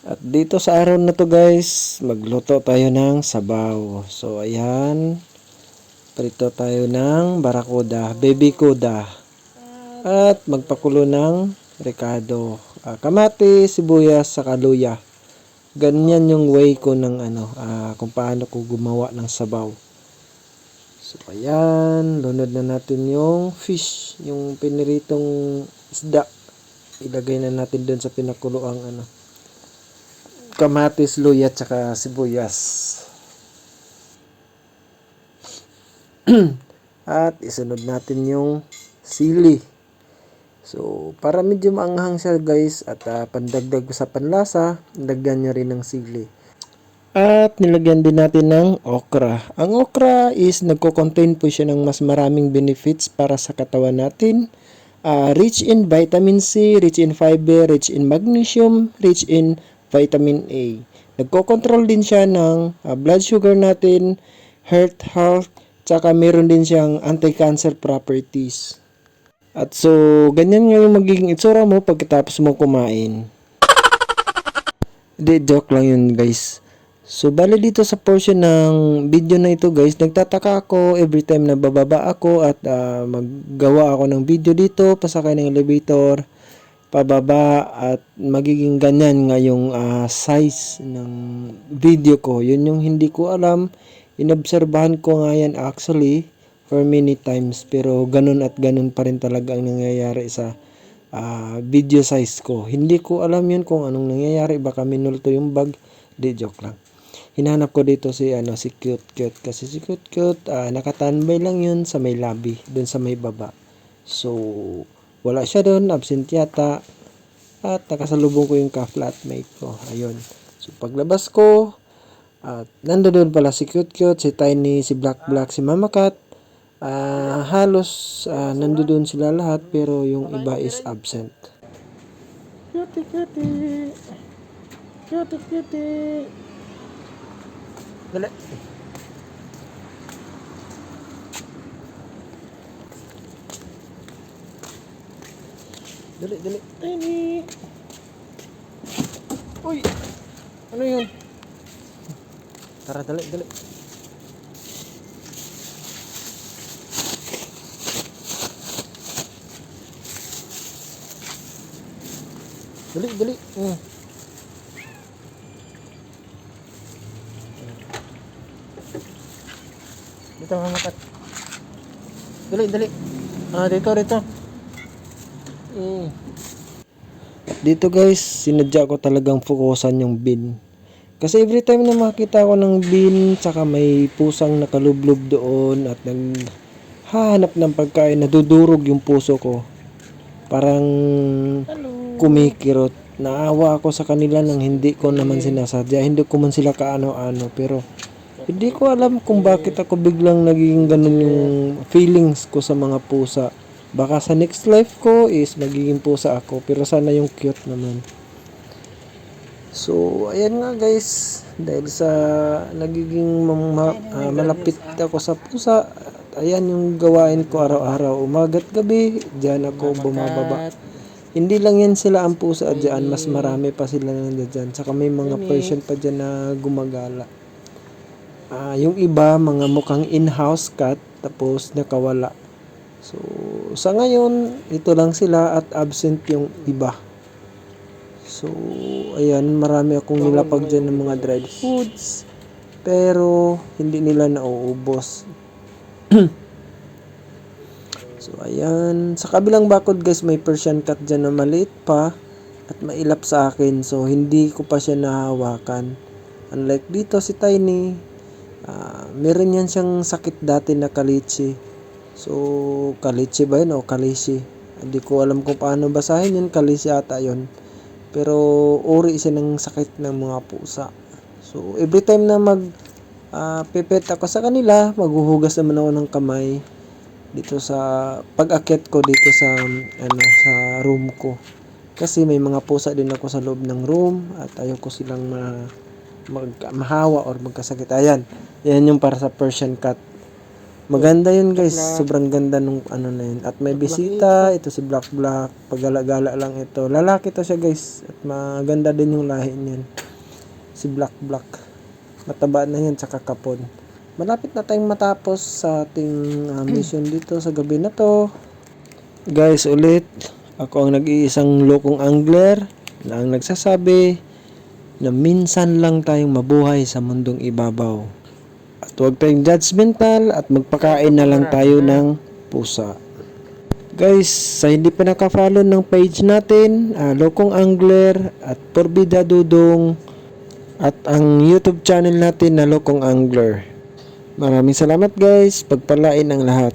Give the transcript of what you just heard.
At dito sa araw na to guys, magluto tayo ng sabaw. So ayan, prito tayo ng barakuda, baby kuda. At magpakulo ng rekado, kamatis, sibuyas, saka luya. Ganyan yung way ko ng kung paano ko gumawa ng sabaw. So ayan, lunod na natin yung fish, yung piniritong isda. Ilagay na natin doon sa pinakuloang kamatis, luya, tsaka sibuyas. At isunod natin yung sili. So, para medyo maanghang siya guys at pandagdag sa panlasa, lagyan nyo rin ng sili. At nilagyan din natin ng okra. Ang okra is nagko-contain po siya ng mas maraming benefits para sa katawan natin. Rich in vitamin C, rich in fiber, rich in magnesium, rich in vitamin A. Nagko-control din siya ng blood sugar natin, heart health, tsaka meron din siyang anti-cancer properties. At so, ganyan nga yung magiging itsura mo pagkatapos mo kumain. Hindi, joke lang yun guys. So, bali dito sa portion ng video na ito guys, nagtataka ako every time na bababa ako at maggawa ako ng video dito, pasakay ng elevator, pababa at magiging ganyan nga yung size ng video ko. Yun yung hindi ko alam. Inobserbahan ko nga yan actually for many times pero ganun at ganun pa rin talaga ang nangyayari sa video size ko. Hindi ko alam yun kung anong nangyayari. Baka minulto yung bag. Di, joke lang. Hinanap ko dito si Cute Cute kasi si Cute Cute nakatanbay lang yun sa may lobby, dun sa may baba. So wala siya doon, absent yata. At nakasalubong ko yung ka-flatmate ko. Ayun. So paglabas ko, at nandoon pala si Cute Cute, si Tiny, si Black Black, si Mama Cat. Halos nandoon sila lahat pero yung iba is absent. Cutie cutie. Cutie cutie. Dali. Dali, dali. Tiny. Uy. Ano yun? Tara, dali, dali. Dali, dali. Dito, mamakat. Dali, dali. Dito, dito. Dito guys, sinadya ko talagang fokusan yung bin. Kasi every time na makita ko ng bin, tsaka may pusang nakalublob doon at naghahanap ng pagkain, nadudurog yung puso ko. Parang kumikirot. Naawa ako sa kanila nang hindi ko naman sinasadya. Hindi ko man sila kaano-ano. Pero hindi ko alam kung bakit ako biglang naging ganun yung feelings ko sa mga pusa. Baka sa next life ko is magiging pusa ako. Pero sana yung cute naman. So, ayan nga guys. Dahil sa nagiging malapit ako sa pusa. Ayan yung gawain ko araw-araw. Umaga't gabi. Diyan ako bumababa. Hindi lang yan sila ang pusa dyan. Mas marami pa sila nandiyan dyan. Saka may mga Persian pa dyan na gumagala. Yung iba, mga mukhang in-house cat. Tapos nakawala. So, sa ngayon, ito lang sila at absent yung iba. So, ayan, marami akong nilapag dyan ng mga dried foods. Pero, hindi nila nauubos. So, ayan. Sa kabilang bakod guys, may Persian cat dyan na maliit pa. At mailap sa akin. So, hindi ko pa siya nahawakan. Unlike dito si Tiny. Meron yan siyang sakit dati na kalitsi. So, kalitsi ba yun o kalishi? Hindi ko alam kung paano basahin yun. Kalishi ata yun. Pero uri siya ng sakit ng mga pusa. So every time na pipet ako sa kanila, maghuhugas naman ako ng kamay dito sa pag-akyat ko dito sa sa room ko. Kasi may mga pusa din ako sa loob ng room at ayoko silang mahawa or magkasakit. Ayan. Yan yung para sa Persian cat. Maganda yun guys, sobrang ganda nung ano na yun. At may bisita, ito si Black Black, paggala-gala lang ito. Lalaki to siya guys, at maganda din yung lahi niyan. Si Black Black, mataba na yan, tsaka kapon. Malapit na tayong matapos sa ating mission dito sa gabi na to. Guys, ulit, ako ang nag-iisang lokong angler na ang nagsasabi na minsan lang tayong mabuhay sa mundong ibabaw. At huwag tayong judgmental at magpakain na lang tayo ng pusa. Guys, sa hindi pa nakafollow ng page natin, Lokong Angler at Porbida Dudong at ang YouTube channel natin na Lokong Angler. Maraming salamat guys, pagpalain ang lahat.